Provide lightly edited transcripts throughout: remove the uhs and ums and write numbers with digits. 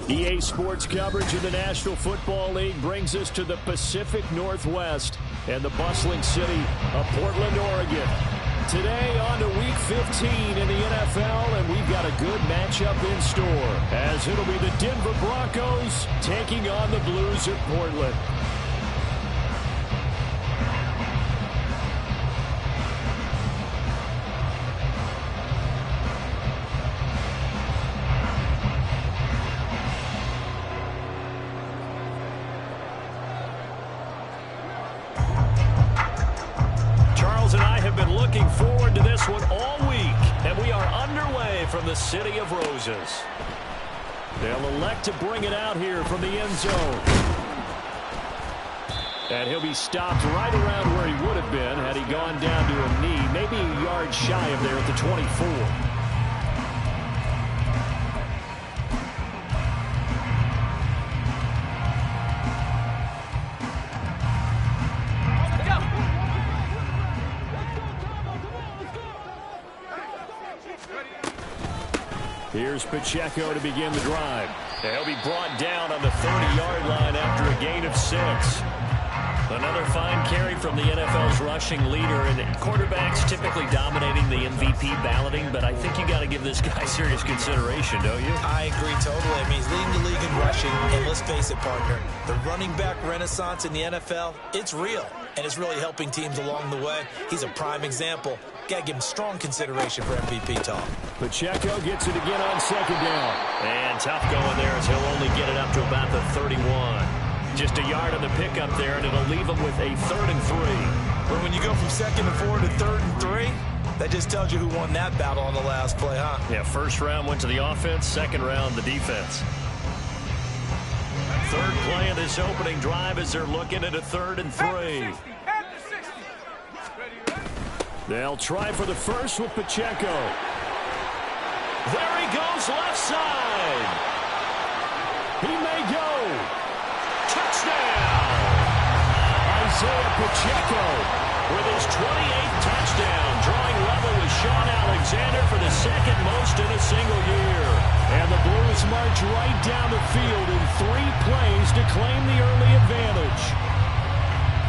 EA Sports coverage of the National Football League brings us to the Pacific Northwest and the bustling city of Portland, Oregon. Today on to Week 15 in the NFL, and we've got a good matchup in store, as it'll be the Denver Broncos taking on the Blues of Portland. Looking forward to this one all week, and we are underway from the City of Roses. They'll elect to bring it out here from the end zone. And he'll be stopped right around where he would have been had he gone down to a knee, maybe a yard shy of there at the 24. Here's Pacheco to begin the drive. He'll be brought down on the 30-yard line after a gain of 6. Another fine carry from the NFL's rushing leader, and quarterbacks typically dominating the MVP balloting, but I think you got to give this guy serious consideration, don't you? I agree totally. I mean, he's leading the league in rushing, and let's face it, partner, the running back renaissance in the NFL, it's real, and it's really helping teams along the way. He's a prime example. Got to give him strong consideration for MVP talk. Pacheco gets it again on second down. And tough going there as he'll only get it up to about the 31. Just a yard on the pickup there, and it'll leave him with a 3rd and 3. But when you go from 2nd and 4 to 3rd and 3, that just tells you who won that battle on the last play, huh? Yeah, first round went to the offense, second round the defense. Third play of this opening drive as they're looking at a 3rd and 3. They'll try for the first with Pacheco. There he goes, left side. He may go. Touchdown! Isaiah Pacheco with his 28th touchdown, drawing level with Sean Alexander for the second most in a single year. And the Blues march right down the field in 3 plays to claim the early advantage.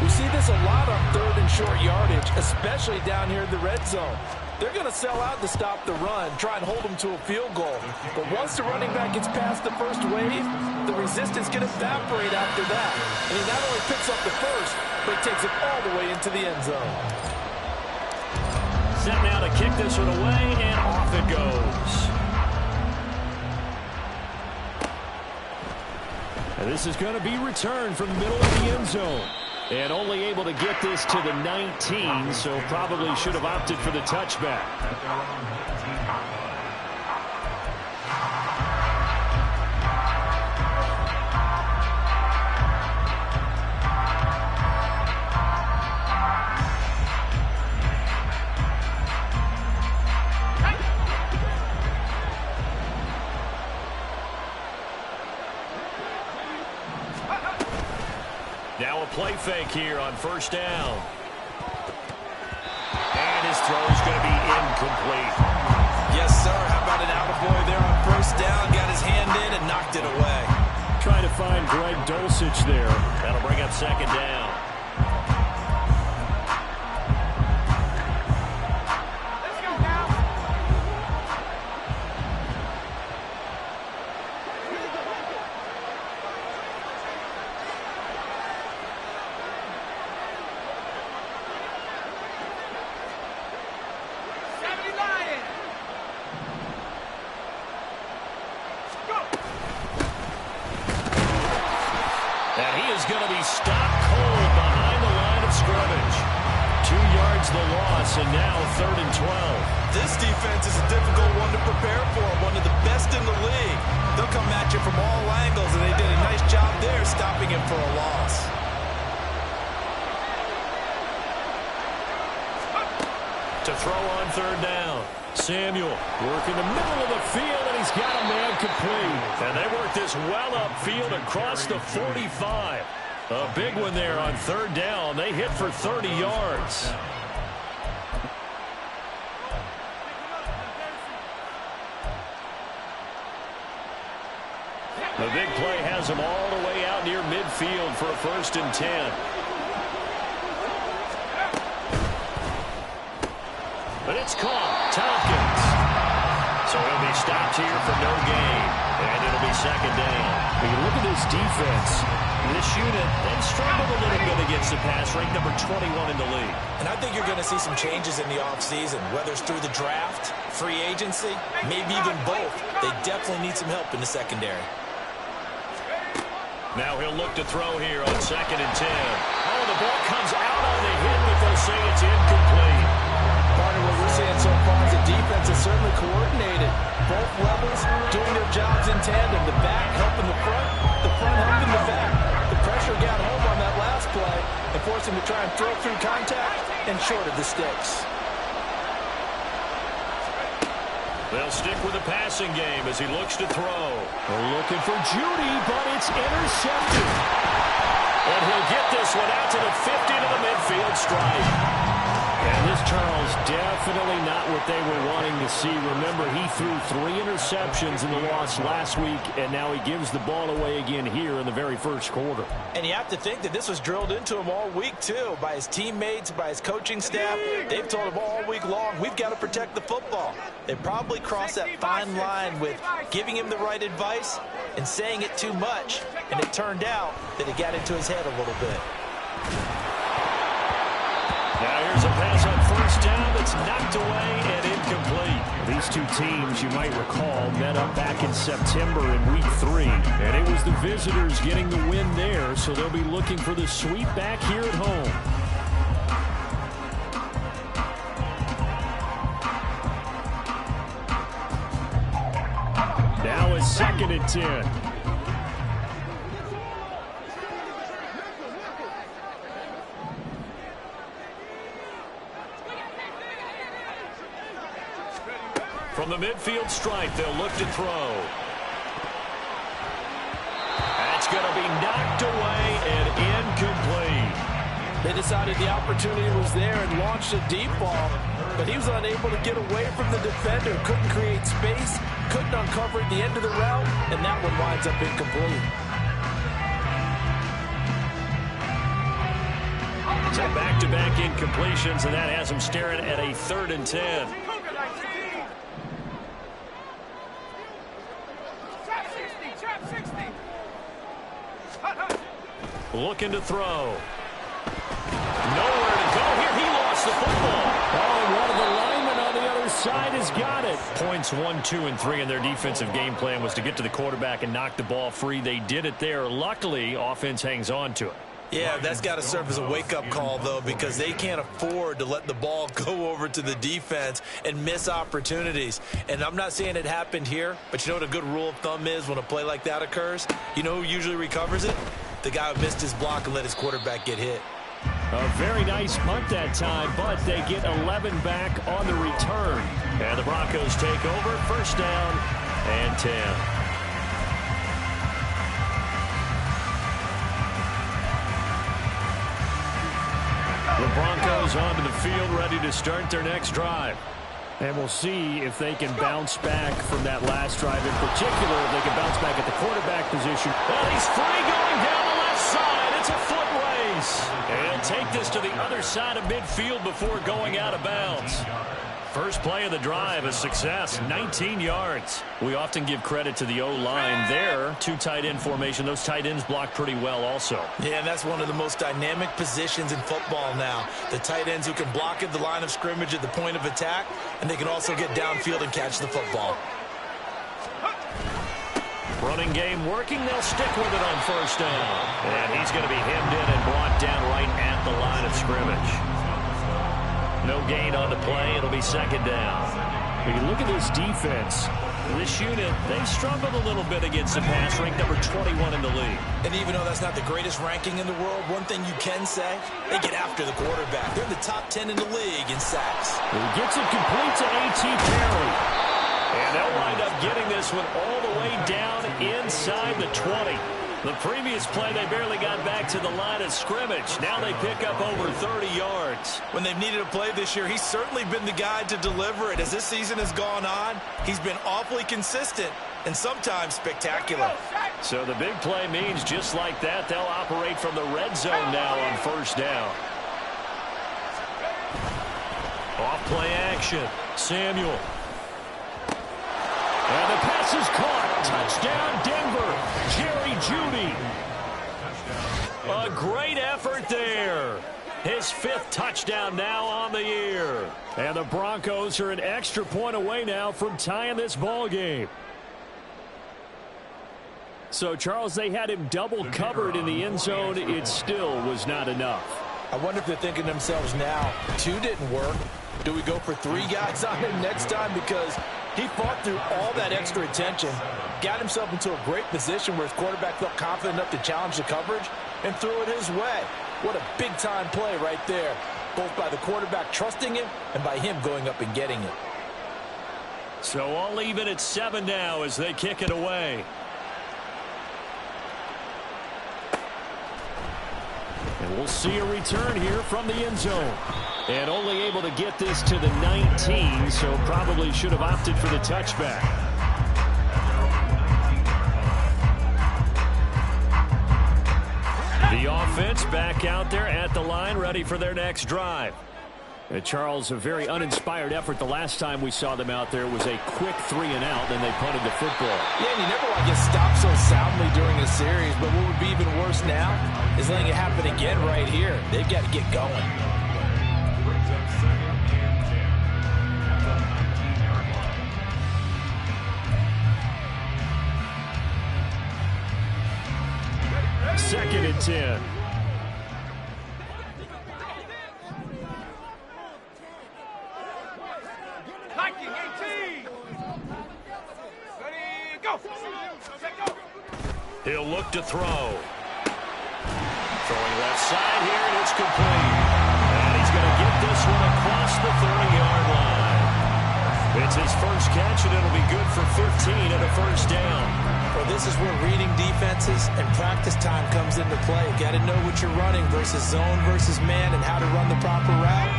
We see this a lot on 3rd and short yardage, especially down here in the red zone. They're going to sell out to stop the run, try and hold them to a field goal. But once the running back gets past the first wave, the resistance can evaporate after that. And he not only picks up the first, but he takes it all the way into the end zone. Set now to kick this one away, and off it goes. And this is going to be returned from the middle of the end zone. And only able to get this to the 19, so probably should have opted for the touchback. Now a play fake here on first down. And his throw is going to be incomplete. Yes, sir. How about an attaboy there on first down? Got his hand in and knocked it away. Trying to find Greg Dulcich there. That'll bring up second down. Going to be stopped cold behind the line of scrimmage. 2 yards the loss, and now 3rd and 12. This defense is a difficult one to prepare for, one of the best in the league. They'll come at you from all angles, and they did a nice job there stopping him for a loss. To throw on 3rd down. Samuel working the middle of the field, and he's got a man complete. And they work this well upfield across the 45. A big one there on 3rd down. They hit for 30 yards. The big play has him all the way out near midfield for a 1st and 10. But it's caught. Tompkins. So he'll be stopped here for no gain. And it'll be 2nd down. When you look at this defense, this unit, they've struggled a little bit against the pass, ranked number 21 in the league. And I think you're going to see some changes in the offseason, whether it's through the draft, free agency, maybe even both. They definitely need some help in the secondary. Now he'll look to throw here on 2nd and 10. Oh, the ball comes out on the hit, but they'll say it's incomplete. Part of what we're seeing so far is the defense is certainly coordinated. Both levels doing their jobs in tandem. The back helping the front helping the back. The pressure got home on that last play and forced him to try and throw through contact and short of the sticks. They'll stick with the passing game as he looks to throw. They're looking for Judy, but it's intercepted. And he'll get this one out to the 50 to the midfield stripe. And this, Charles, definitely not what they were wanting to see. Remember, he threw 3 interceptions in the loss last week, and now he gives the ball away again here in the very first quarter. And you have to think that this was drilled into him all week, too, by his teammates, by his coaching staff. They've told him all week long, we've got to protect the football. They probably crossed that fine line with giving him the right advice and saying it too much. And it turned out that it got into his head a little bit. Now here's a pass on 1st down that's knocked away and incomplete. These two teams, you might recall, met up back in September in Week 3. And it was the visitors getting the win there, so they'll be looking for the sweep back here at home. Now it's 2nd and 10. From the midfield stripe, they'll look to throw. That's going to be knocked away and incomplete. They decided the opportunity was there and launched a deep ball, but he was unable to get away from the defender. Couldn't create space, couldn't uncover at the end of the route, and that one winds up incomplete. So back-to-back incompletions, and that has him staring at a 3rd and 10. Looking to throw. Nowhere to go here. He lost the football. Oh, and one of the linemen on the other side has got it. Points 1, 2, and 3 in their defensive game plan was to get to the quarterback and knock the ball free. They did it there. Luckily, offense hangs on to it. Yeah, that's got to serve as a wake-up call, though, because they can't afford to let the ball go over to the defense and miss opportunities. And I'm not saying it happened here, but you know what a good rule of thumb is when a play like that occurs? You know who usually recovers it? The guy who missed his block and let his quarterback get hit. A very nice punt that time, but they get 11 back on the return. And the Broncos take over, 1st down and 10. The Broncos onto the field, ready to start their next drive. And we'll see if they can bounce back from that last drive in particular, if they can bounce back at the quarterback position. Well, he's free going down the left side. It's a foot race. And he'll take this to the other side of midfield before going out of bounds. First play of the drive, a success, 19 yards. We often give credit to the O-line there. 2 tight end formation. Those tight ends block pretty well also. Yeah, and that's one of the most dynamic positions in football now. The tight ends who can block at the line of scrimmage at the point of attack, and they can also get downfield and catch the football. Running game working. They'll stick with it on 1st down. And he's going to be hemmed in and brought down right at the line of scrimmage. No gain on the play. It'll be 2nd down. When you look at this defense, this unit, they struggled a little bit against the pass, ranked number 21 in the league. And even though that's not the greatest ranking in the world, one thing you can say, they get after the quarterback. They're in the top 10 in the league in sacks. He gets it complete to A.T. Perry. And they'll wind up getting this one all the way down inside the 20. The previous play, they barely got back to the line of scrimmage. Now they pick up over 30 yards. When they've needed a play this year, he's certainly been the guy to deliver it. As this season has gone on, he's been awfully consistent and sometimes spectacular. So the big play means just like that, they'll operate from the red zone now on first down. Off play action. Samuel. And the pass is caught. Touchdown, Denver. Jerry Jeudy. A great effort there. His 5th touchdown now on the year. And the Broncos are an extra point away now from tying this ball game. So, Charles, they had him double covered in the end zone. It still was not enough. I wonder if they're thinking to themselves now, 2 didn't work. Do we go for 3 guys on him next time? Because he fought through all that extra attention, got himself into a great position where his quarterback felt confident enough to challenge the coverage and threw it his way. What a big-time play right there, both by the quarterback trusting him and by him going up and getting it. So all even at 7 now as they kick it away. And we'll see a return here from the end zone. And only able to get this to the 19, so probably should have opted for the touchback. The offense back out there at the line, ready for their next drive. Charles, a very uninspired effort. The last time we saw them out there was a quick 3 and out, then they punted the football. Yeah, and you never want to get stopped so soundly during a series, but what would be even worse now is letting it happen again right here. They've got to get going. Second and 10. He'll look to throw. Throwing left side here, and it's complete. And he's going to get this one across the 30-yard line. It's his first catch, and it'll be good for 15 and a first down. Well, this is where reading defenses and practice time comes into play. You got to know what you're running versus zone versus man and how to run the proper route.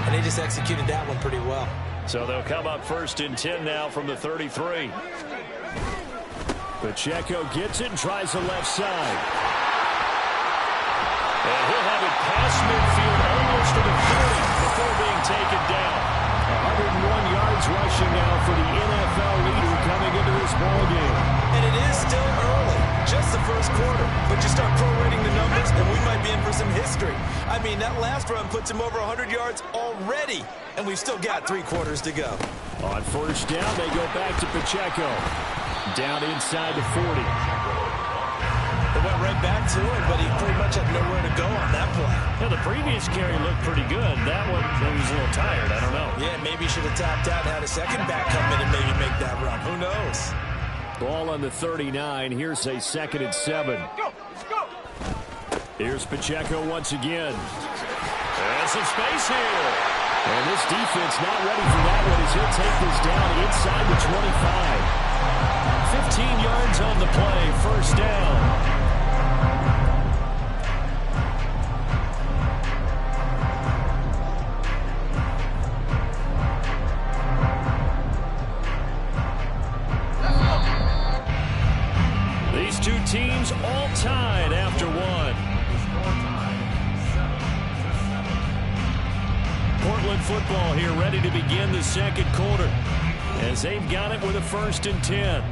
And they just executed that one pretty well. So they'll come up first and 10 now from the 33. Pacheco gets it and tries the left side. And he'll have it past midfield almost to the 40 before being taken down. 101 yards rushing now for the NFL leader coming into this ballgame. And it is still early, just the first quarter. But you start prorating the numbers, and we might be in for some history. I mean, that last run puts him over 100 yards already, and we've still got 3 quarters to go. On first down, they go back to Pacheco. Down inside the 40. They went right back to it, but he pretty much had nowhere to go on that play. Yeah, the previous carry looked pretty good. That one, he was a little tired. I don't know. Yeah, maybe he should have tapped out and had a second back come in and maybe make that run. Who knows? Ball on the 39. Here's a 2nd and 7. Here's Pacheco once again. There's some space here. And this defense not ready for that one as he'll take this down inside the 25. 15 yards on the play, first down. These two teams all tied after one. Portland football here ready to begin the second quarter as they've got it with a 1st and 10.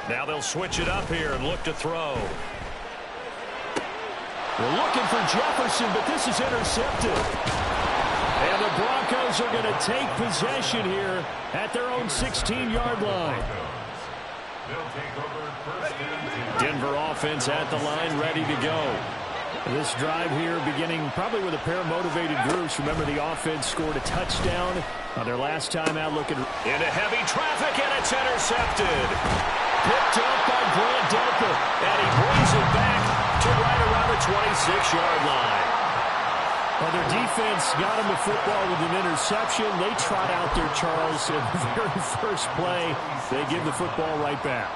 Now they'll switch it up here and look to throw. They're looking for Jefferson, but this is intercepted. And the Broncos are going to take possession here at their own 16-yard line. Denver offense at the line, ready to go. This drive here beginning probably with a pair of motivated groups. Remember, the offense scored a touchdown on their last time out looking into heavy traffic, and it's intercepted. Picked up by Grant Delpit, and he brings it back to right around the 26-yard line. Well, their defense got him the football with an interception. They trot out there, Charles, in the very first play. They give the football right back.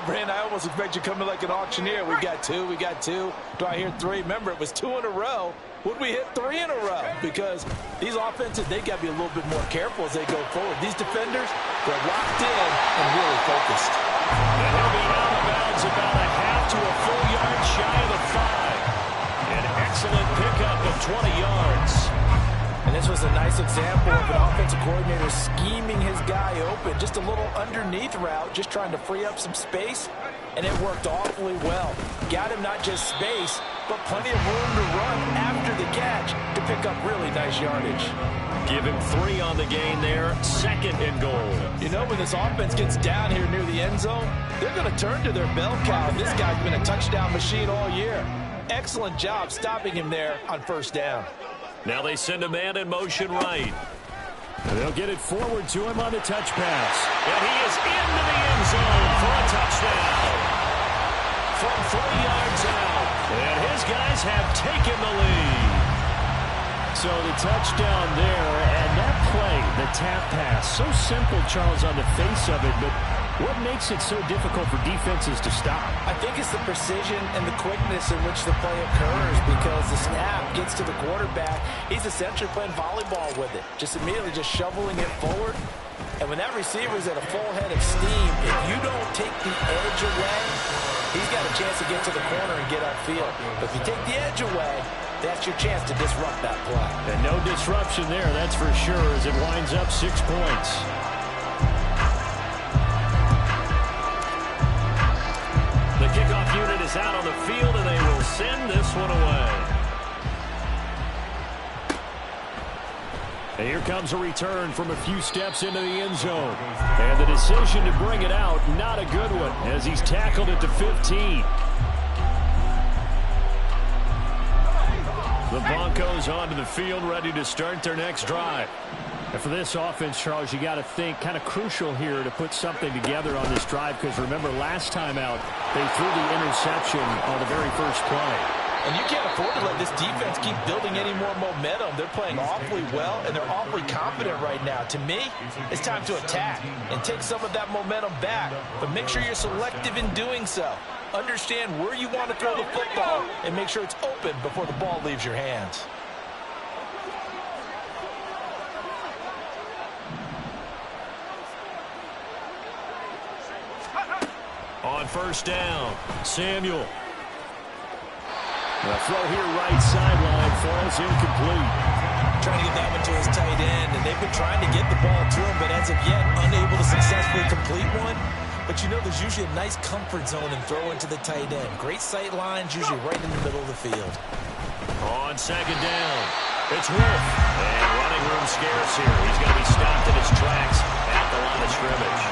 Brandon, I almost expect you coming like an auctioneer. We got two. Do I hear three? Remember, it was 2 in a row. Would we hit 3 in a row? Because these offenses, they got to be a little bit more careful as they go forward. These defenders, they're locked in and really focused. And he'll be out of bounds about a half to a full yard shy of the 5. An excellent pickup of 20 yards. And this was a nice example of an offensive coordinator scheming his guy open. Just a little underneath route, just trying to free up some space. And it worked awfully well. Got him not just space, but plenty of room to run after the catch to pick up really nice yardage. Give him 3 on the gain there, 2nd and goal. You know, when this offense gets down here near the end zone, they're going to turn to their bell cow. This guy's been a touchdown machine all year. Excellent job stopping him there on first down. Now they send a man in motion right. And they'll get it forward to him on the touch pass. And he is into the end zone for a touchdown. From 3 yards out. And his guys have taken the lead. So the touchdown there, and that play, the tap pass, so simple, Charles, on the face of it, but what makes it so difficult for defenses to stop? I think it's the precision and the quickness in which the play occurs, because the snap gets to the quarterback. He's essentially playing volleyball with it, just immediately just shoveling it forward. And when that receiver is at a full head of steam, if you don't take the edge away, he's got a chance to get to the corner and get upfield. But if you take the edge away, that's your chance to disrupt that play. And no disruption there, that's for sure, as it winds up 6 points. The kickoff unit is out on the field, and they will send this one away. And here comes a return from a few steps into the end zone. And the decision to bring it out, not a good one, as he's tackled at the 15. The Broncos onto the field, ready to start their next drive. And for this offense, Charles, you got to think kind of crucial here to put something together on this drive, because remember, last time out, they threw the interception on the very first play. And you can't afford to let this defense keep building any more momentum. They're playing awfully well, and they're awfully confident right now. To me, it's time to attack and take some of that momentum back. But make sure you're selective in doing so. Understand where you want to throw the football and make sure it's open before the ball leaves your hands. On first down, Samuel. The throw here right sideline falls incomplete. Trying to get that one to his tight end, and they've been trying to get the ball to him, but as of yet, unable to successfully complete one. But you know, there's usually a nice comfort zone in throwing to the tight end. Great sight lines, usually right in the middle of the field. On second down, it's Wolf. And running room scarce here. He's going to be stopped in his tracks at the line of scrimmage.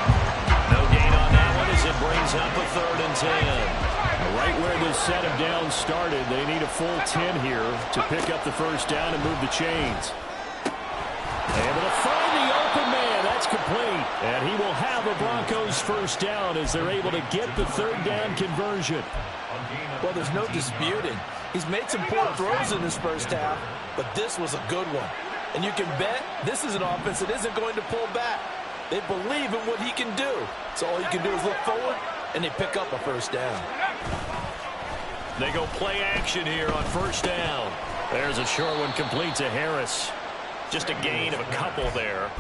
No gain on that one as it brings up a 3rd and 10. Right where this set of downs started, they need a full 10 here to pick up the first down and move the chains. Able to find the open man. That's complete. And he will have a Broncos first down as they're able to get the 3rd down conversion. Well, there's no disputing. He's made some poor throws in this first half, but this was a good one. And you can bet this is an offense that isn't going to pull back. They believe in what he can do. So all you can do is look forward, and they pick up a first down. They go play action here on first down. There's a short one complete to Harris. Just a gain of a couple there.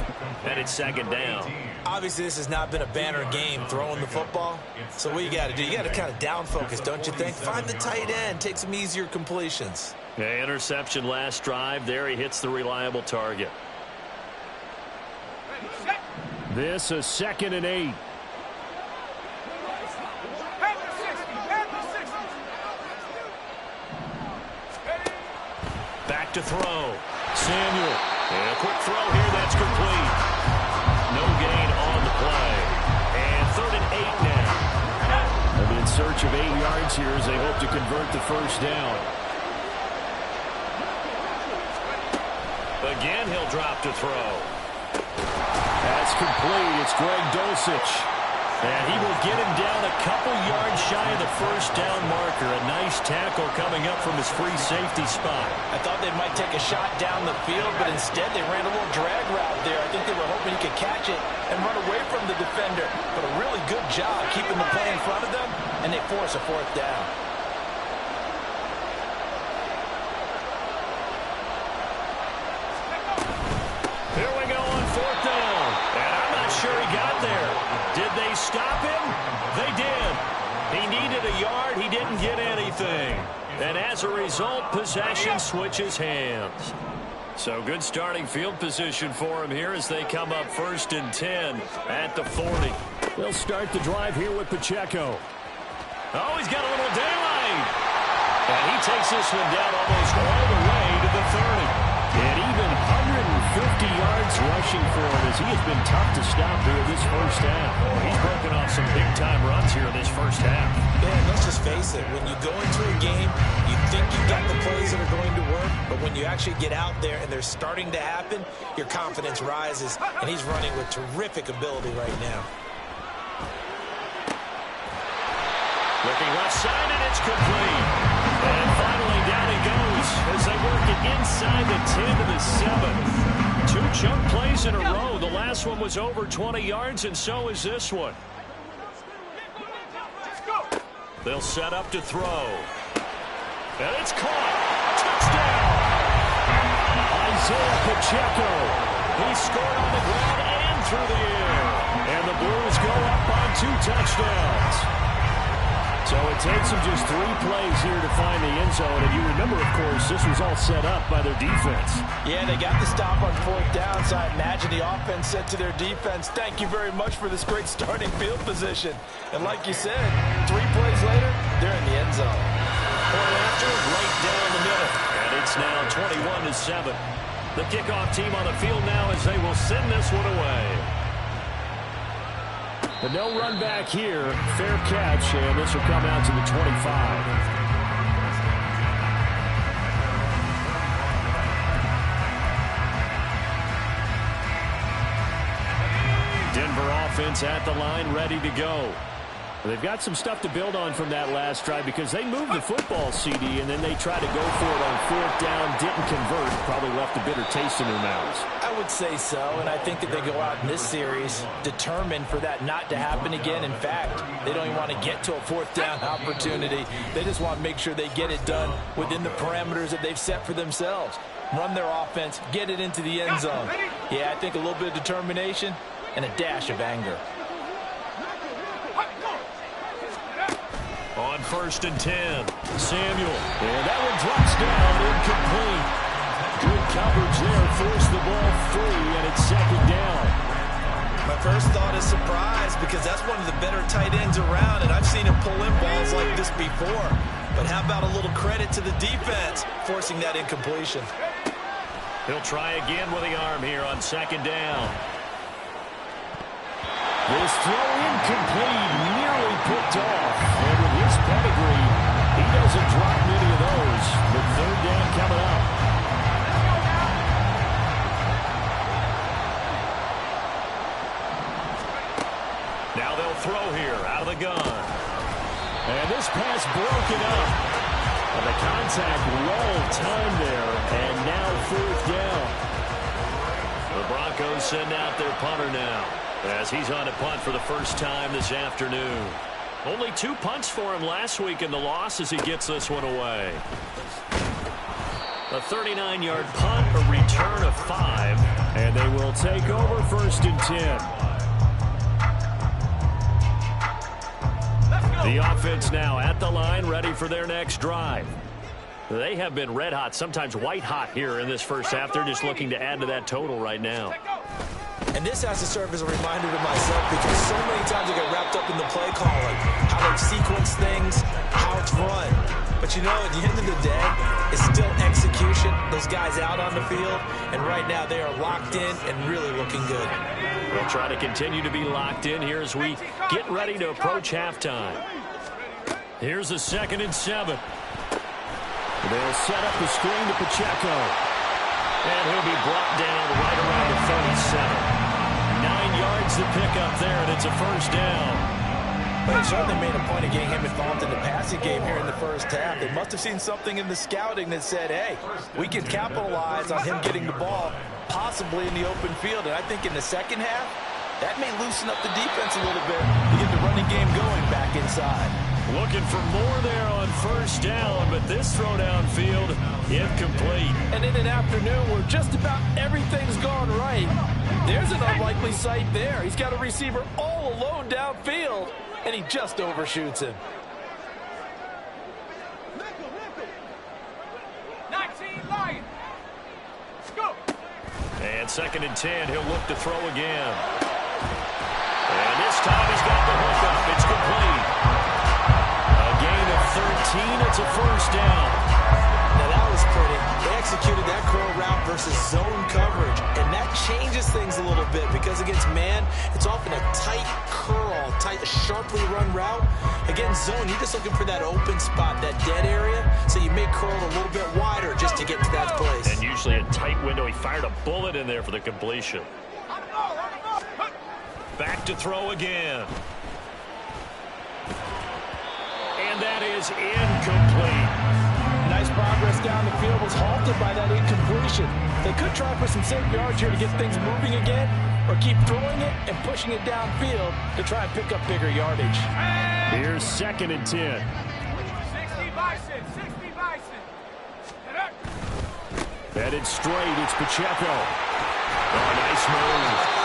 And it's 2nd down. Obviously, this has not been a banner game throwing the football. So what you got to do, you got to kind of down focus, don't you think? Find the tight end, take some easier completions. Yeah, interception last drive. There he hits the reliable target. This a 2nd and 8. Back to throw. Samuel. And a quick throw here. That's complete. No gain on the play. And 3rd and 8 now. They'll be in search of 8 yards here as they hope to convert the first down. Again, he'll drop to throw. That's complete. It's Greg Dulcich. And he will get him down a couple yards shy of the first down marker. A nice tackle coming up from his free safety spot. I thought they might take a shot down the field, but instead they ran a little drag route there. I think they were hoping he could catch it and run away from the defender. But a really good job keeping the play in front of them, and they force a fourth down. Here we go on fourth down. And I'm not sure he got there. Did they stop him? They did. He needed a yard. He didn't get anything. And as a result, possession switches hands. So good starting field position for him here as they come up 1st and 10 at the 40. They'll start the drive here with Pacheco. Oh, he's got a little daylight. And he takes this one down almost all the way to the 30. And even 150 yards rushing for him as he has been tough to stop here this first half. He's broken off some big-time runs here in this first half. Man, let's just face it. When you go into a game, you think you've got the plays that are going to work, but when you actually get out there and they're starting to happen, your confidence rises, and he's running with terrific ability right now. Looking left side, and it's complete. And finally, down he goes as they work it inside the 10 to the 7. 2 chunk plays in a row. The last one was over 20 yards, and so is this one. They'll set up to throw. And it's caught. Touchdown! Isaiah Pacheco. He scored on the ground and through the air. And the Blues go up on 2 touchdowns. So it takes them just 3 plays here to find the end zone. And you remember, of course, this was all set up by their defense. Yeah, they got the stop on 4th down, so I imagine the offense said to their defense, thank you very much for this great starting field position. And like you said, 3 plays later, they're in the end zone. Point after, right down the middle. And it's now 21-7. The kickoff team on the field now as they will send this one away. And no run back here. Fair catch, and this will come out to the 25. Denver offense at the line, ready to go. They've got some stuff to build on from that last drive because they moved the football, CD, and then they tried to go for it on 4th down, didn't convert, probably left a bitter taste in their mouths. I would say so, and I think that they go out in this series determined for that not to happen again. In fact, they don't even want to get to a 4th down opportunity. They just want to make sure they get it done within the parameters that they've set for themselves. Run their offense, get it into the end zone. Yeah, I think a little bit of determination and a dash of anger. On 1st and 10, Samuel. And that one drops down, incomplete. Good coverage there, forced the ball free, and it's 2nd down. My first thought is surprise because that's one of the better tight ends around, and I've seen him pull in balls like this before. But how about a little credit to the defense forcing that incompletion? He'll try again with the arm here on 2nd down. This throw incomplete, nearly picked off. And with his pedigree, he doesn't drop many of those. But 3rd down coming up. Now they'll throw here out of the gun. And this pass broken up. And the contact well timed there. And now 4th down. The Broncos send out their punter now, as he's on a punt for the first time this afternoon. Only 2 punts for him last week in the loss as he gets this one away. A 39-yard punt, a return of 5, and they will take over 1st and 10. The offense now at the line, ready for their next drive. They have been red hot, sometimes white hot here in this first half. They're just looking to add to that total right now. And this has to serve as a reminder to myself because so many times I get wrapped up in the play calling, how they sequence things, how it's run. But you know, at the end of the day, it's still execution. Those guys out on the field, and right now they are locked in and really looking good. We'll try to continue to be locked in here as we get ready to approach halftime. Here's a 2nd and 7. They'll set up the screen to Pacheco. And he'll be brought down right around the 37. 9 yards to pick up there, and it's a first down. But they certainly made a point of getting him involved in the passing game here in the first half. They must have seen something in the scouting that said, hey, we can capitalize on him getting the ball possibly in the open field. And I think in the second half, that may loosen up the defense a little bit to get the running game going back inside. Looking for more there on first down, but this throw downfield, incomplete. And in an afternoon where just about everything's gone right, there's an unlikely sight there. He's got a receiver all alone downfield, and he just overshoots him. 19 Lions. Go. And 2nd and 10, he'll look to throw again. And this time he's got the hook up. It's complete. A gain of 13. It's a first down. Now that was pretty. They executed that curl route versus zone coverage, and that changes things a little bit because against man, it's often a tight curl, tight, sharply run route. Against zone, you're just looking for that open spot, that dead area, so you may curl it a little bit wider just to get to that place. And usually a tight window. He fired a bullet in there for the completion. Back to throw again. And that is incomplete. Nice progress down the field was halted by that incompletion. They could try for some safe yards here to get things moving again, or keep throwing it and pushing it downfield to try and pick up bigger yardage. Here's 2nd and 10. 60 Bison. 60 Bison. Headed straight, it's Pacheco. Oh, nice move.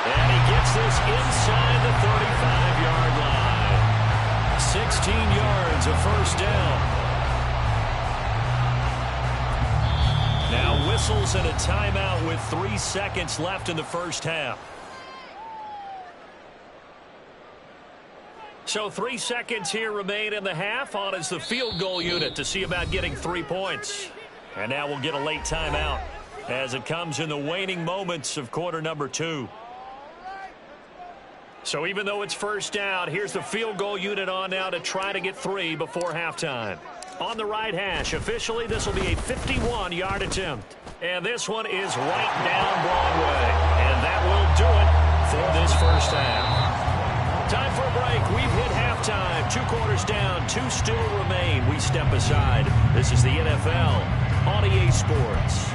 And he gets this inside the 35-yard line. 16 yards, a first down. Now whistles and a timeout with 3 seconds left in the first half. So 3 seconds here remain in the half. On is the field goal unit to see about getting 3 points. And now we'll get a late timeout as it comes in the waning moments of quarter number 2. So even though it's first down, here's the field goal unit on now to try to get 3 before halftime. On the right hash, officially this will be a 51-yard attempt. And this one is right down Broadway. And that will do it for this first half. Time for a break. We've hit halftime. 2 quarters down, 2 still remain. We step aside. This is the NFL on EA Sports.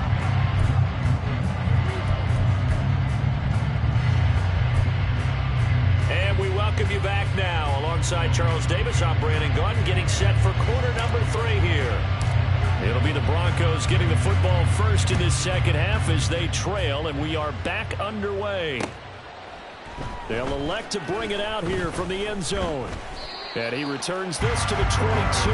And we welcome you back now. Alongside Charles Davis, I'm Brandon Gunn, getting set for quarter number 3 here. It'll be the Broncos getting the football first in this second half as they trail, and we are back underway. They'll elect to bring it out here from the end zone. And he returns this to the 22.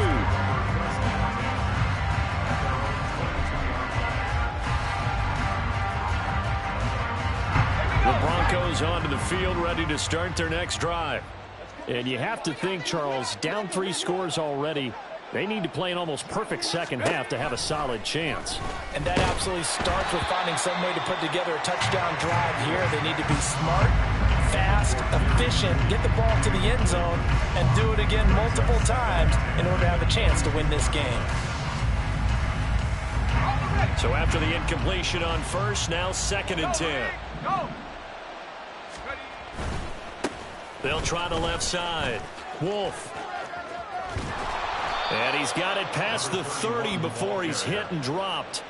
The Broncos onto the field, ready to start their next drive. And you have to think, Charles, down 3 scores already. They need to play an almost perfect second half to have a solid chance. And that absolutely starts with finding some way to put together a touchdown drive here. They need to be smart, fast, efficient, get the ball to the end zone, and do it again multiple times in order to have a chance to win this game. So after the incompletion on first, now 2nd and 10. Go. They'll try the left side. Wolf. And he's got it past the 30 before he's hit and dropped.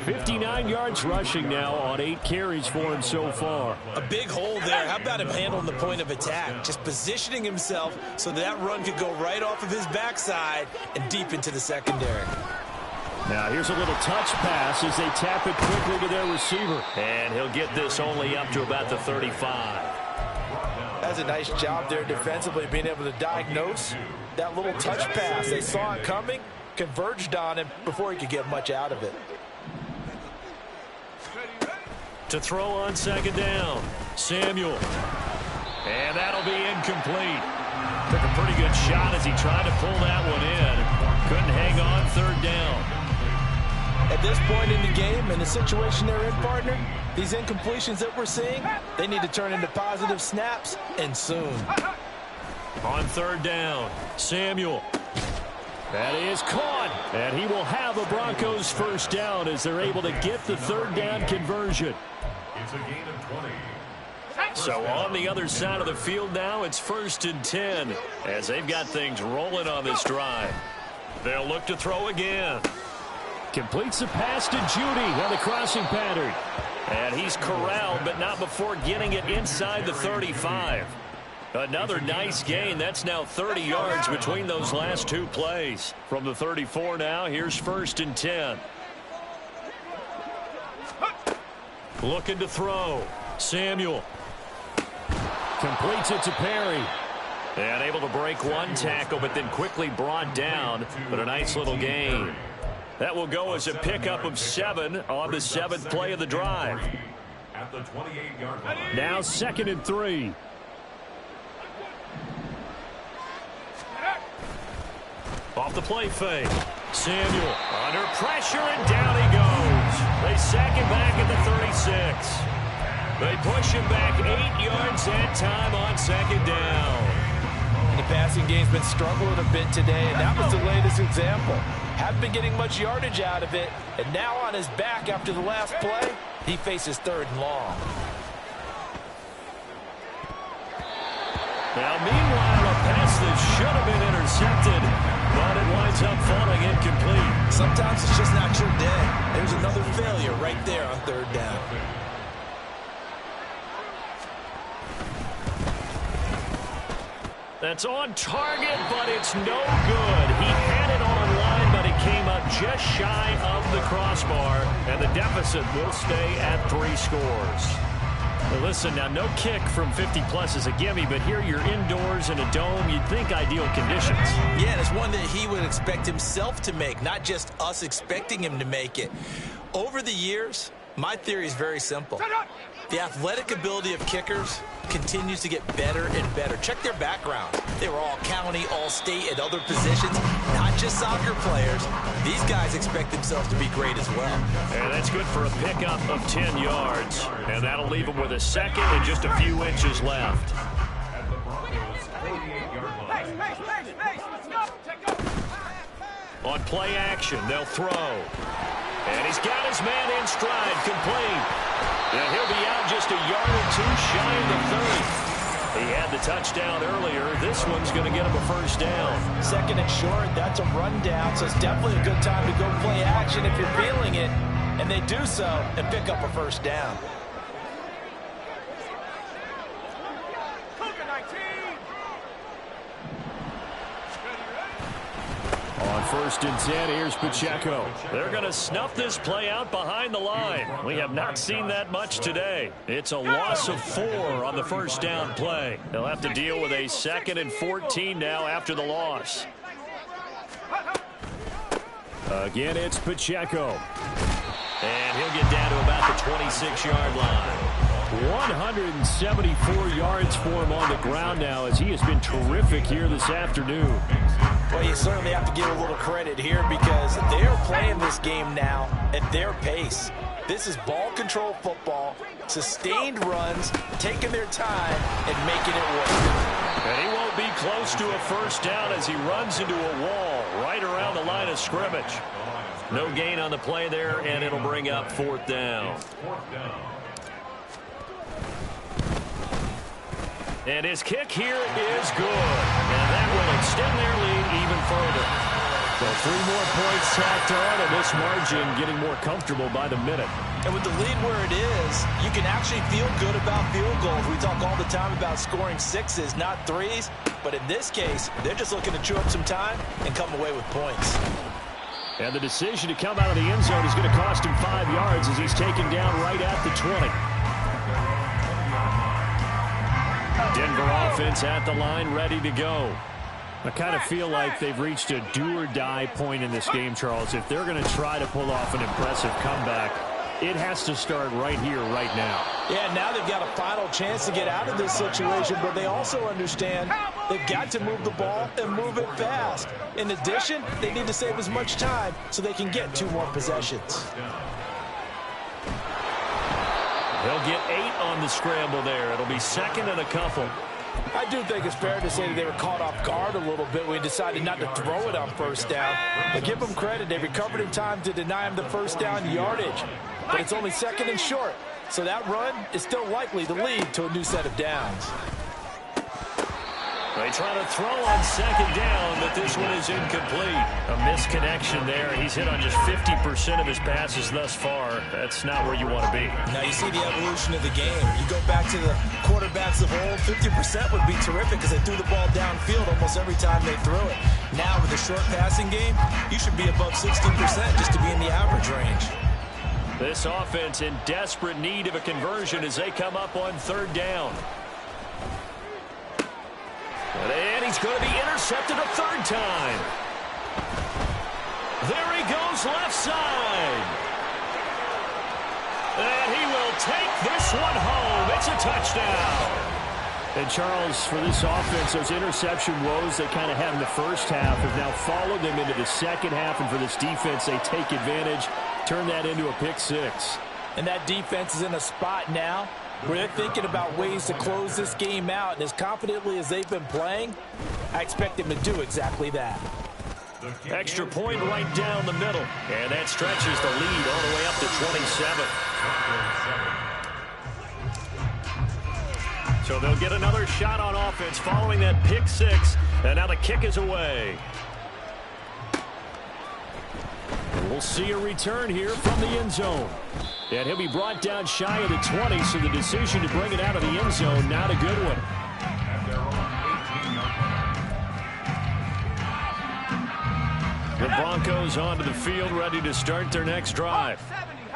59 yards rushing now on 8 carries for him so far. A big hole there. How about him handling the point of attack? Just positioning himself so that run could go right off of his backside and deep into the secondary. Now here's a little touch pass as they tap it quickly to their receiver. And he'll get this only up to about the 35. That's a nice job there defensively, being able to diagnose that little touch pass. They saw it coming, converged on him before he could get much out of it. To throw on 2nd down, Samuel. And that'll be incomplete. Took a pretty good shot as he tried to pull that one in. Couldn't hang on 3rd down. At this point in the game, in the situation they're in, partner, these incompletions that we're seeing, they need to turn into positive snaps, and soon. On 3rd down, Samuel. That is caught, and he will have a Broncos first down as they're able to get the 3rd down conversion. It's a gain of 20. So on the other side of the field now, it's 1st and 10 as they've got things rolling on this drive. They'll look to throw again. Completes the pass to Judy on the crossing pattern. And he's corralled, but not before getting it inside the 35. Another nice gain. That's now 30 yards between those last two plays. From the 34 now, here's 1st and 10. Looking to throw. Samuel. Completes it to Perry. And able to break one tackle, but then quickly brought down. But a nice little gain. That will go as a pickup of 7 on the 7th play of the drive. Now 2nd and 3. Off the play fake. Samuel under pressure, and down he goes. They sack him back at the 36. They push him back 8 yards that time on 2nd down. The passing game's been struggling a bit today, and that was the latest example. Haven't been getting much yardage out of it, and now on his back after the last play, he faces 3rd and long. Now, meanwhile, a pass that should have been intercepted, but it winds up falling incomplete. Sometimes it's just not your day. There's another failure right there on 3rd down. That's on target, but it's no good. He had it online, but it came up just shy of the crossbar, and the deficit will stay at 3 scores. Well, listen, now no kick from 50-plus is a gimme, but here you're indoors in a dome. You'd think ideal conditions. Yeah, and it's one that he would expect himself to make, not just us expecting him to make it. Over the years, my theory is very simple. The athletic ability of kickers continues to get better and better. Check their background. They were all county, all state, at other positions, not just soccer players. These guys expect themselves to be great as well. And that's good for a pickup of 10 yards. And that'll leave them with a 2nd and just a few inches left. On play action, they'll throw. And he's got his man in stride, complete. And he'll be out just a yard or 2 shy of the 30. He had the touchdown earlier. This one's going to get him a 1st down. 2nd and short, that's a rundown, so it's definitely a good time to go play action if you're feeling it. And they do so and pick up a 1st down. On 1st and 10, here's Pacheco. They're going to snuff this play out behind the line. We have not seen that much today. It's a loss of 4 on the 1st down play. They'll have to deal with a 2nd and 14 now after the loss. Again, it's Pacheco. And he'll get down to about the 26-yard line. 174 yards for him on the ground now, as he has been terrific here this afternoon. Well, you certainly have to give a little credit here because they are playing this game now at their pace. This is ball control football, sustained runs, taking their time and making it work. And he won't be close to a 1st down as he runs into a wall right around the line of scrimmage. No gain on the play there, and it'll bring up 4th down. And his kick here is good. And that will extend their lead even further. So 3 more points tacked on, and this margin getting more comfortable by the minute. And with the lead where it is, you can actually feel good about field goals. We talk all the time about scoring 6s, not 3s. But in this case, they're just looking to chew up some time and come away with points. And the decision to come out of the end zone is going to cost him 5 yards as he's taken down right at the 20. Denver offense at the line, ready to go. I kind of feel like they've reached a do-or-die point in this game, Charles. If they're going to try to pull off an impressive comeback, it has to start right here, right now. Yeah, now they've got a final chance to get out of this situation, but they also understand they've got to move the ball and move it fast. In addition, they need to save as much time so they can get 2 more possessions. They'll get 8 on the scramble there. It'll be 2nd and a couple. I do think it's fair to say that they were caught off guard a little bit when we decided not to throw it on 1st down. But give them credit. They recovered in time to deny him the 1st down yardage. But it's only 2nd and short. So that run is still likely to lead to a new set of downs. They try to throw on second down, but this one is incomplete. A misconnection there. He's hit on just 50% of his passes thus far. That's not where you want to be. Now you see the evolution of the game. You go back to the quarterbacks of old, 50% would be terrific because they threw the ball downfield almost every time they threw it. Now with the short passing game, you should be above 60% just to be in the average range. This offense in desperate need of a conversion as they come up on third down. And he's going to be intercepted a third time. There he goes left side. And he will take this one home. It's a touchdown. And Charles, for this offense, those interception woes they kind of had in the first half have now followed them into the second half. And for this defense, they take advantage, turn that into a pick six. And that defense is in a spot now where they're thinking about ways to close this game out. And as confidently as they've been playing, I expect them to do exactly that. Extra point right down the middle. And that stretches the lead all the way up to 27. So they'll get another shot on offense following that pick six. And now the kick is away. We'll see a return here from the end zone. And he'll be brought down shy of the 20, so the decision to bring it out of the end zone, not a good one. The Broncos onto the field, ready to start their next drive.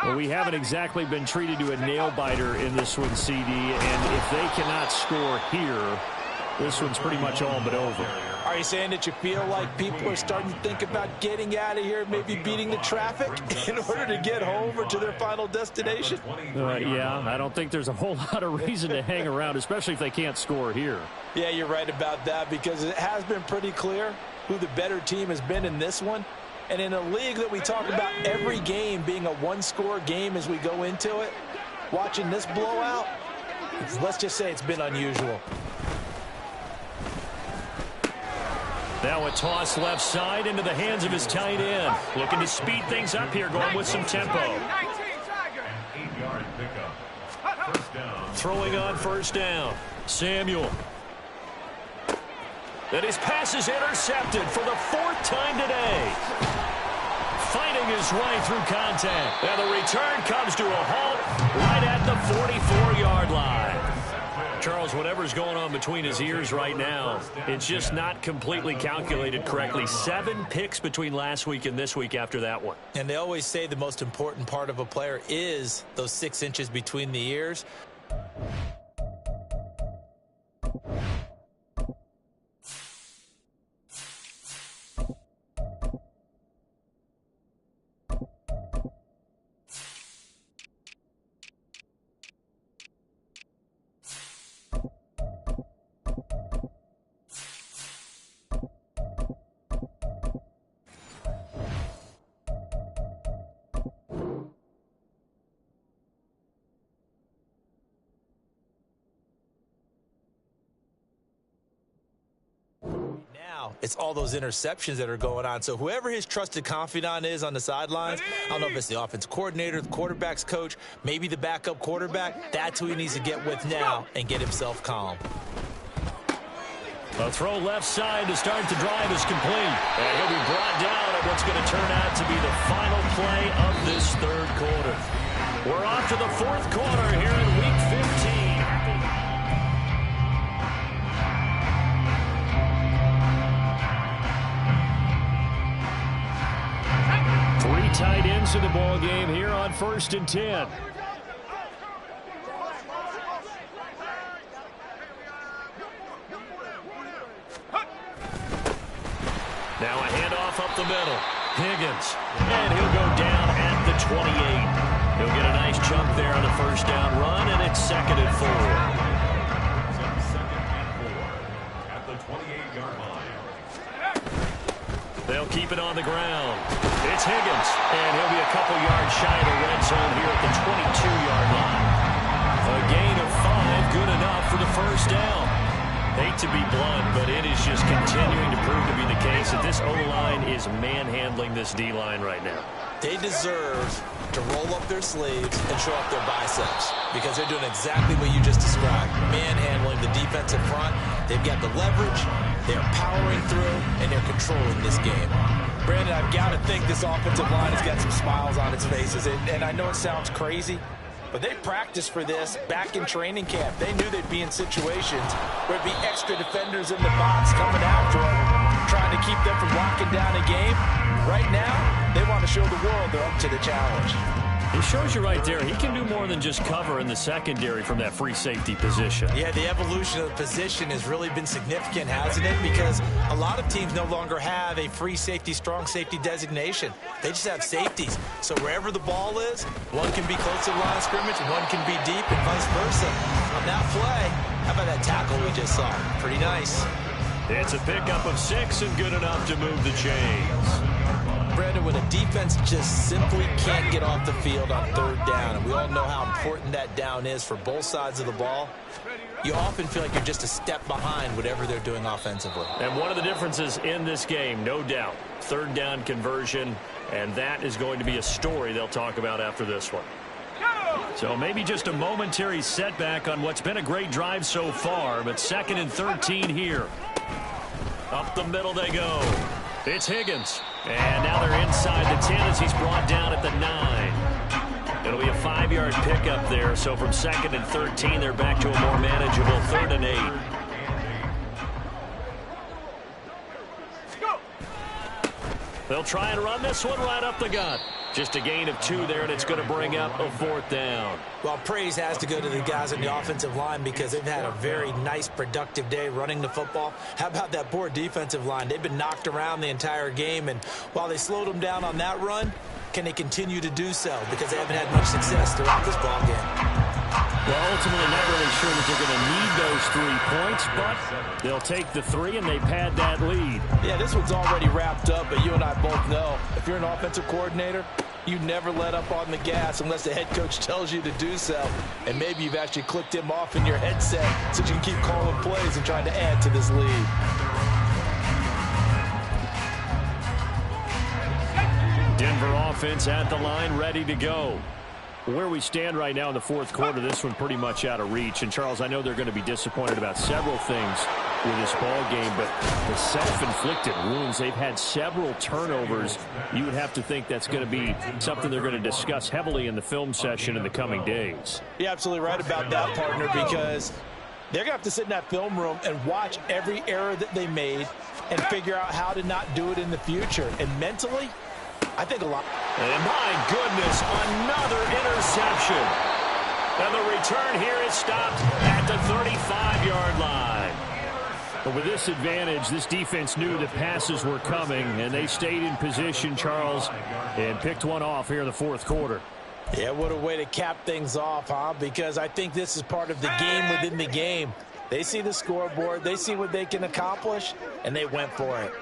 Well, we haven't exactly been treated to a nail-biter in this one, CD, and if they cannot score here, this one's pretty much all but over. Are you saying that you feel like people are starting to think about getting out of here, maybe beating the traffic in order to get home or to their final destination? Yeah, I don't think there's a whole lot of reason to hang around, especially if they can't score here. Yeah, you're right about that because it has been pretty clear who the better team has been in this one. And in a league that we talk about every game being a one-score game as we go into it, watching this blowout, let's just say it's been unusual. Now a toss left side into the hands of his tight end. Looking to speed things up here, going with some tempo. Throwing on first down. Samuel. And his pass is intercepted for the fourth time today. Fighting his way through contact. And the return comes to a halt right at the 44-yard line. Charles, whatever's going on between his ears right now, it's just not completely calculated correctly. 7 picks between last week and this week after that one. And they always say the most important part of a player is those 6 inches between the ears. It's all those interceptions that are going on. So whoever his trusted confidant is on the sidelines, I don't know if it's the offense coordinator, the quarterback's coach, maybe the backup quarterback, that's who he needs to get with now and get himself calm. A throw left side to start the drive is complete. And he'll be brought down at what's going to turn out to be the final play of this third quarter. We're off to the fourth quarter here in Week 15. Tight ends in the ball game here on 1st and 10. Now a handoff up the middle. Higgins. And he'll go down at the 28. He'll get a nice jump there on the first down run, and it's 2nd and 4. At the 28-yard line. They'll keep it on the ground. It's Higgins, and he'll be a couple yards shy of the red zone here at the 22-yard line. A gain of 5, good enough for the first down. Hate to be blunt, but it is just continuing to prove to be the case that this O-line is manhandling this D-line right now. They deserve to roll up their sleeves and show up their biceps because they're doing exactly what you just described. Manhandling the defensive front. They've got the leverage. They're powering through, and they're controlling this game. Brandon, I've got to think this offensive line has got some smiles on its faces. And I know it sounds crazy, but they practiced for this back in training camp. They knew they'd be in situations where it'd be extra defenders in the box coming after them, trying to keep them from locking down a game. Right now, they want to show the world they're up to the challenge. He shows you right there. He can do more than just cover in the secondary from that free safety position. Yeah, the evolution of the position has really been significant, hasn't it? Because a lot of teams no longer have a free safety, strong safety designation. They just have safeties. So wherever the ball is, one can be close to the line of scrimmage, one can be deep, and vice versa. On that play, how about that tackle we just saw? Pretty nice. It's a pickup of 6 and good enough to move the chains. Brandon, when a defense just simply can't get off the field on third down, and we all know how important that down is for both sides of the ball, you often feel like you're just a step behind whatever they're doing offensively. And one of the differences in this game, no doubt, third down conversion, and that is going to be a story they'll talk about after this one. So maybe just a momentary setback on what's been a great drive so far, but 2nd and 13 here. Up the middle they go. It's Higgins. And now they're inside the 10 as he's brought down at the 9. It'll be a 5-yard pickup there. So from 2nd and 13, they're back to a more manageable 3rd and 8. They'll try and run this one right up the gut. Just a gain of 2 there, and it's going to bring up a 4th down. Well, praise has to go to the guys on the offensive line because they've had a very nice, productive day running the football. How about that poor defensive line? They've been knocked around the entire game, and while they slowed them down on that run, can they continue to do so? Because they haven't had much success throughout this ball game. Well, ultimately, not really sure that they're going to need those 3 points, but they'll take the 3, and they've had that lead. Yeah, this one's already wrapped up, but you and I both know if you're an offensive coordinator, you never let up on the gas unless the head coach tells you to do so. And maybe you've actually clicked him off in your headset so you can keep calling plays and trying to add to this lead. Denver offense at the line, ready to go. Where we stand right now in the 4th quarter, this one pretty much out of reach. And, Charles, I know they're going to be disappointed about several things with this ball game, but the self-inflicted wounds, they've had several turnovers. You would have to think that's going to be something they're going to discuss heavily in the film session in the coming days. You're absolutely right about that, partner, because they're going to have to sit in that film room and watch every error that they made and figure out how to not do it in the future. And mentally, I think a lot. And my goodness, another interception. And the return here is stopped at the 35-yard line. But with this advantage, this defense knew that passes were coming, and they stayed in position, Charles, and picked one off here in the 4th quarter. Yeah, what a way to cap things off, huh? Because I think this is part of the game within the game. They see the scoreboard, they see what they can accomplish, and they went for it.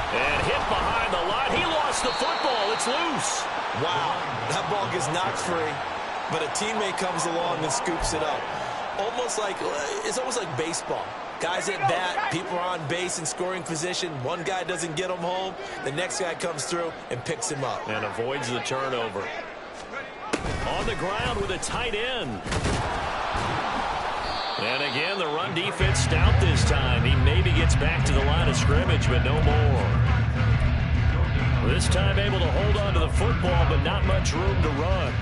And hit behind the line. He lost the football. It's loose. Wow, that ball gets knocked free, but a teammate comes along and scoops it up. It's almost like baseball. Guys at bat, people are on base in scoring position. One guy doesn't get him home. The next guy comes through and picks him up. And avoids the turnover. On the ground with a tight end. And again, the run defense stout this time. He maybe gets back to the line of scrimmage, but no more. This time able to hold on to the football, but not much room to run.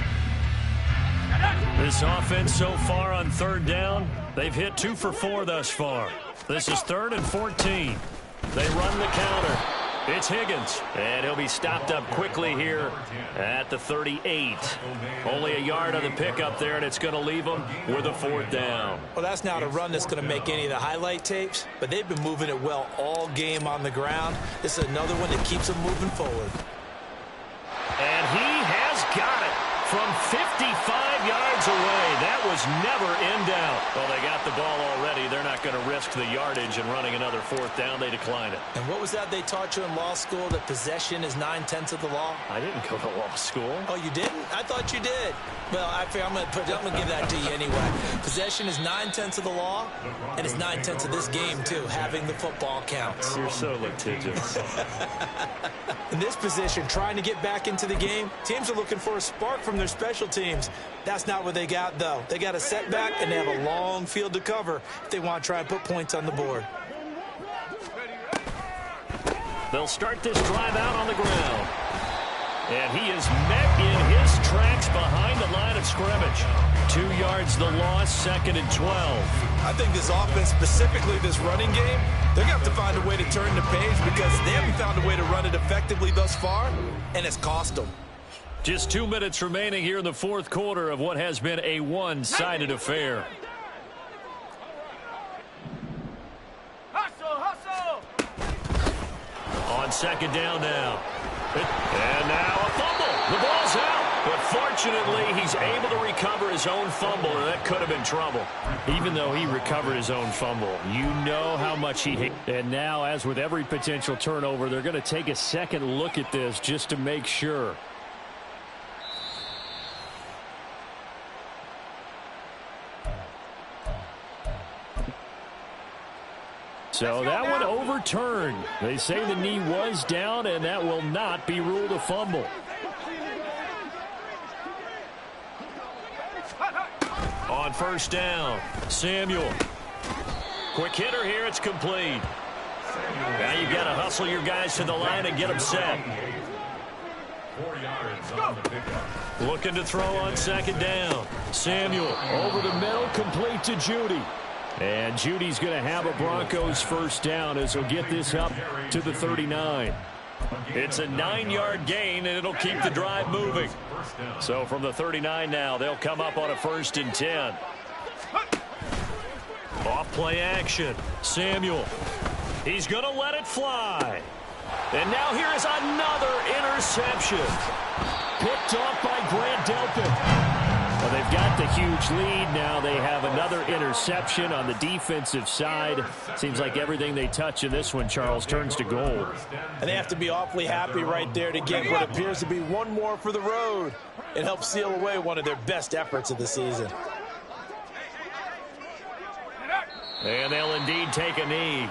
This offense so far on 3rd down, they've hit 2 for 4 thus far. This is 3rd and 14. They run the counter. It's Higgins, and he'll be stopped up quickly here at the 38. Only a yard on the pickup there, and it's going to leave them with a 4th down. Well, that's not a run that's going to make any of the highlight tapes, but they've been moving it well all game on the ground. This is another one that keeps them moving forward. And he has got it from 55 yards away. That was was never in doubt. Well, they got the ball already. They're not going to risk the yardage and running another fourth down. They decline it. And what was that they taught you in law school, that possession is 9/10 of the law? I didn't go to law school. Oh, you didn't? I thought you did. Well, I figure I'm going to give that to you anyway. Possession is 9/10 of the law, and it's 9/10 of this game, too. Having the football counts. You're so litigious. In this position, trying to get back into the game, teams are looking for a spark from their special teams. That's not what they got, though. They got a setback, and they have a long field to cover if they want to try and put points on the board. They'll start this drive out on the ground. And he is met in his tracks behind the line of scrimmage. 2 yards the loss, 2nd and 12. I think this offense, specifically this running game, they're going to have to find a way to turn the page because they haven't found a way to run it effectively thus far, and it's cost them. Just 2 minutes remaining here in the fourth quarter of what has been a one-sided affair. Hustle, hustle. On 2nd down now. And now a fumble. The ball's out. But fortunately, he's able to recover his own fumble, and that could have been trouble. Even though he recovered his own fumble, you know how much he hit. And now, as with every potential turnover, they're going to take a second look at this just to make sure. So that one overturned. They say the knee was down, and that will not be ruled a fumble. On 1st down, Samuel. Quick hitter here, it's complete. Now you've got to hustle your guys to the line and get them set. 4 yards on the pickup. Looking to throw on 2nd down. Samuel over the middle, complete to Judy. And Judy's going to have a Broncos 1st down as he'll get this up to the 39. It's a 9-yard gain, and it'll keep the drive moving. So from the 39 now, they'll come up on a 1st and 10. Off play action. Samuel. He's going to let it fly. And now here is another interception. Picked off by Grant Delpit. Well, they've got the huge lead now. They have another interception on the defensive side. Seems like everything they touch in this one, Charles, turns to gold. And they have to be awfully happy right there to get what appears to be one more for the road. It helps seal away one of their best efforts of the season. And they'll indeed take a knee.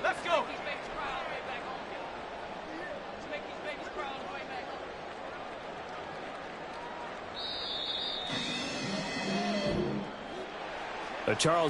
Let's go. Charles.